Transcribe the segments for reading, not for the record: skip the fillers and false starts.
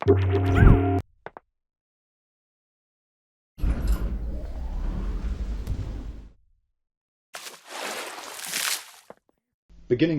Beginning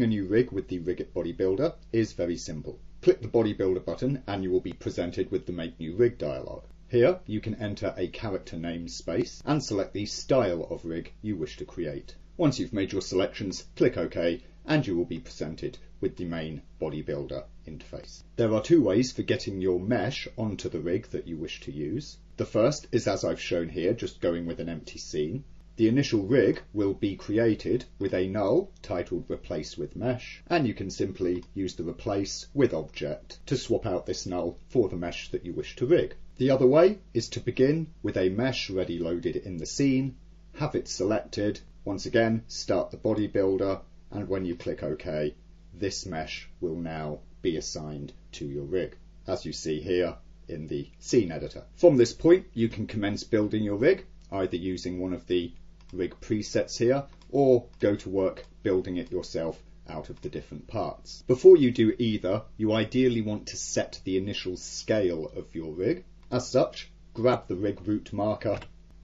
a new rig with the Rhiggit Bodybuilder is very simple. Click the Bodybuilder button and you will be presented with the Make New Rig dialog. Here you can enter a character namespace and select the style of rig you wish to create. Once you've made your selections, click OK and you will be presented with the main Bodybuilder interface. There are two ways for getting your mesh onto the rig that you wish to use. The first is as I've shown here, just going with an empty scene. The initial rig will be created with a null titled Replace with Mesh, and you can simply use the Replace with Object to swap out this null for the mesh that you wish to rig. The other way is to begin with a mesh ready loaded in the scene, have it selected, once again start the bodybuilder, and when you click OK, this mesh will now be assigned to your rig, as you see here in the scene editor. From this point you can commence building your rig, either using one of the rig presets here, or go to work building it yourself out of the different parts. Before you do either, you ideally want to set the initial scale of your rig. As such, grab the rig root marker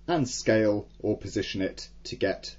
and scale or position it to get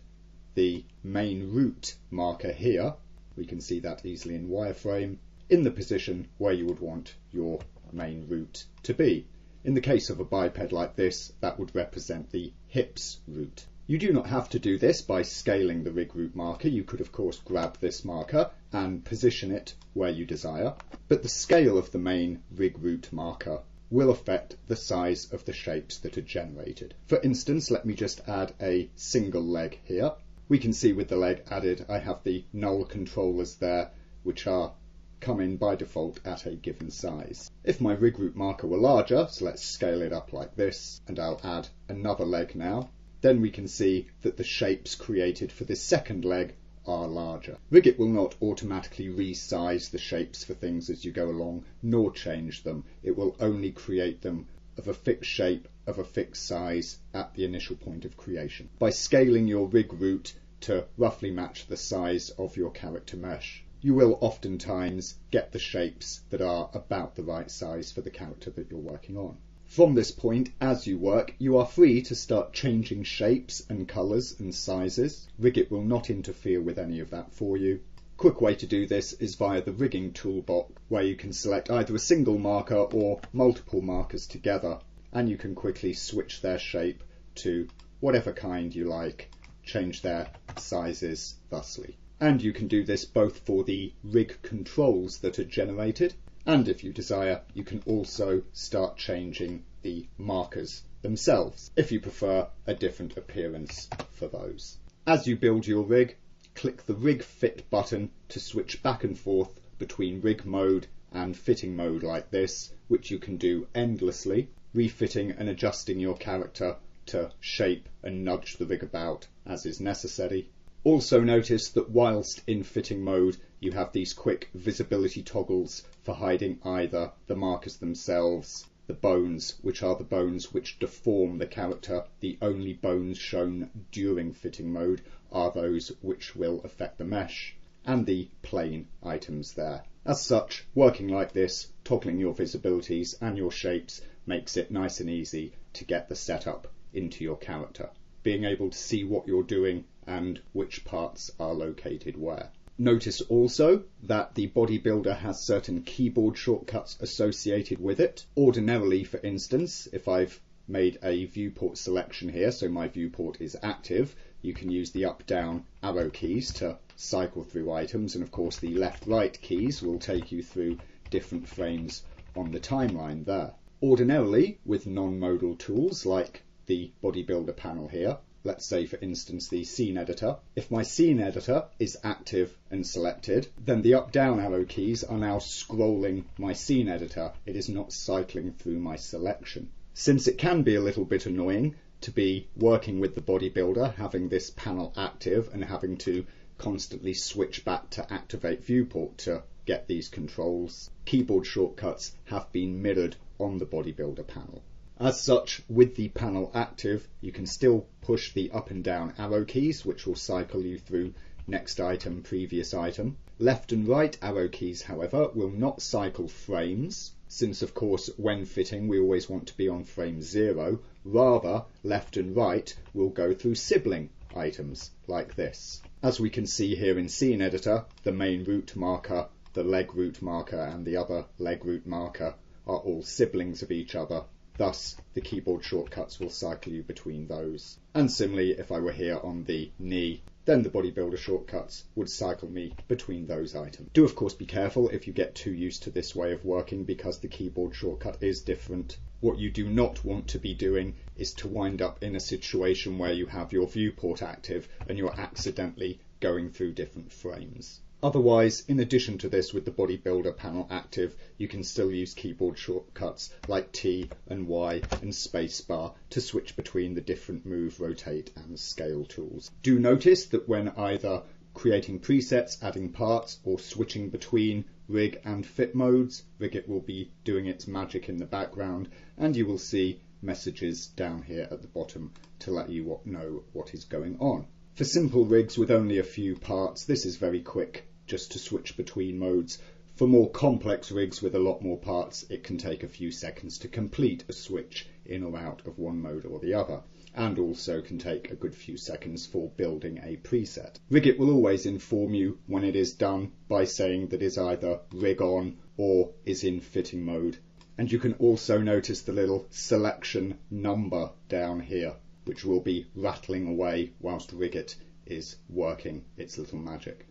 the main root marker here. We can see that easily in wireframe, in the position where you would want your main root to be. In the case of a biped like this, that would represent the hips root. You do not have to do this by scaling the rig root marker. You could of course grab this marker and position it where you desire, but the scale of the main rig root marker will affect the size of the shapes that are generated. For instance, let me just add a single leg here. We can see with the leg added I have the null controllers there, which are come in by default at a given size. If my rig root marker were larger, so let's scale it up like this, and I'll add another leg now, then we can see that the shapes created for this second leg are larger. Rhiggit will not automatically resize the shapes for things as you go along, nor change them. It will only create them of a fixed shape, of a fixed size at the initial point of creation. By scaling your rig root to roughly match the size of your character mesh, you will oftentimes get the shapes that are about the right size for the character that you're working on. From this point, as you work, you are free to start changing shapes and colours and sizes. Rhiggit will not interfere with any of that for you. Quick way to do this is via the rigging toolbox, where you can select either a single marker or multiple markers together, and you can quickly switch their shape to whatever kind you like, change their sizes thusly. And you can do this both for the rig controls that are generated, and if you desire, you can also start changing the markers themselves, if you prefer a different appearance for those. As you build your rig, click the Rig Fit button to switch back and forth between rig mode and fitting mode like this, which you can do endlessly, refitting and adjusting your character to shape and nudge the rig about as is necessary. Also notice that whilst in fitting mode, you have these quick visibility toggles for hiding either the markers themselves, the bones, which are the bones which deform the character. The only bones shown during fitting mode are those which will affect the mesh, and the plane items there. As such, working like this, toggling your visibilities and your shapes makes it nice and easy to get the setup into your character, being able to see what you're doing and which parts are located where. Notice also that the bodybuilder has certain keyboard shortcuts associated with it. Ordinarily, for instance, if I've made a viewport selection here, so my viewport is active, you can use the up-down arrow keys to cycle through items, and of course the left-right keys will take you through different frames on the timeline there. Ordinarily, with non-modal tools like the bodybuilder panel here, let's say for instance the scene editor, if my scene editor is active and selected, then the up-down arrow keys are now scrolling my scene editor. It is not cycling through my selection. Since it can be a little bit annoying to be working with the bodybuilder, having this panel active and having to constantly switch back to activate viewport to get these controls, keyboard shortcuts have been mirrored on the bodybuilder panel. As such, with the panel active, you can still push the up and down arrow keys, which will cycle you through next item, previous item. Left and right arrow keys, however, will not cycle frames. since of course when fitting we always want to be on frame 0, rather left and right will go through sibling items like this. As we can see here in Scene Editor, the main root marker, the leg root marker and the other leg root marker are all siblings of each other. Thus, the keyboard shortcuts will cycle you between those. And similarly, if I were here on the knee, then the bodybuilder shortcuts would cycle me between those items. Do of course be careful if you get too used to this way of working, because the keyboard shortcut is different. What you do not want to be doing is to wind up in a situation where you have your viewport active and you're accidentally going through different frames. Otherwise, in addition to this, with the bodybuilder panel active, you can still use keyboard shortcuts like T and Y and spacebar to switch between the different move, rotate and scale tools. Do notice that when either creating presets, adding parts or switching between rig and fit modes, Rhiggit will be doing its magic in the background, and you will see messages down here at the bottom to let you know what is going on. For simple rigs with only a few parts, this is very quick, just to switch between modes. For more complex rigs with a lot more parts, it can take a few seconds to complete a switch in or out of one mode or the other, and also can take a good few seconds for building a preset. Rhiggit will always inform you when it is done by saying that is either rig on or is in fitting mode. And you can also notice the little selection number down here, which will be rattling away whilst Rhiggit is working its little magic.